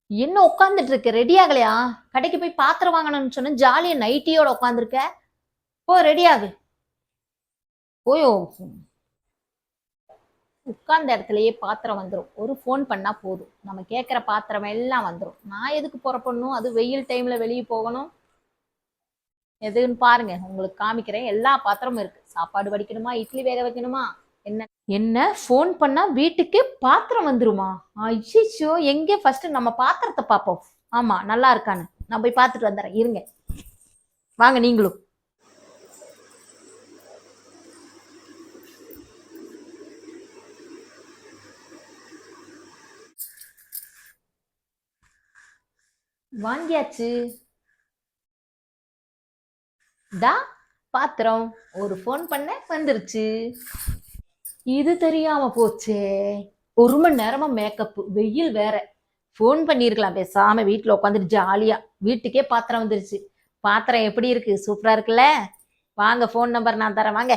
என்ன உட்காந்துட்டு இருக்க? ரெடி ஆகலையா? கடைக்கு போய் பாத்திரம் வாங்கணும்னு சொன்ன, ஜாலியா நைட்டியோட உட்காந்துருக்க. போ ரெடி ஆகு. போய் உட்கார்ந்த இடத்துலயே பாத்திரம் வந்துடும். ஒரு ஃபோன் பண்ணா போதும், நம்ம கேட்குற பாத்திரம் எல்லாம் வந்துடும். நான் எதுக்கு புறப்படணும்? அது வெயில் டைம்ல வெளியே போகணும். எதுன்னு பாருங்க, உங்களுக்கு காமிக்கிறேன். எல்லா பாத்திரமும் இருக்கு. சாப்பாடு வடிக்கணுமா, இட்லி வேக வைக்கணுமா, என்ன என்ன ஃபோன் பண்ணா வீட்டுக்கு பாத்திரம் வந்துருமா? ஐயோ, எங்க ஃபர்ஸ்ட் நம்ம பாத்திரத்தை பார்ப்போம். ஆமா, நல்லா இருக்கான்னு நான் போய் பார்த்துட்டு வந்துடுறேன். இருங்க, வாங்க நீங்களும். வாங்கியாச்சு. தா பாத்திரம். ஒரு ஃபோன் பண்ண வந்துருச்சு. இது தெரியாம போச்சே. 1 மணி நேரமா மேக்கப், வெயில் வேற. ஃபோன் பண்ணியிருக்கலாம் பேசாம, வீட்டில் உட்காந்துட்டு ஜாலியா. வீட்டுக்கே பாத்திரம் வந்துருச்சு. பாத்திரம் எப்படி இருக்கு? சூப்பரா இருக்குல்ல? வாங்க, ஃபோன் நம்பர் நான் தரேன், வாங்க.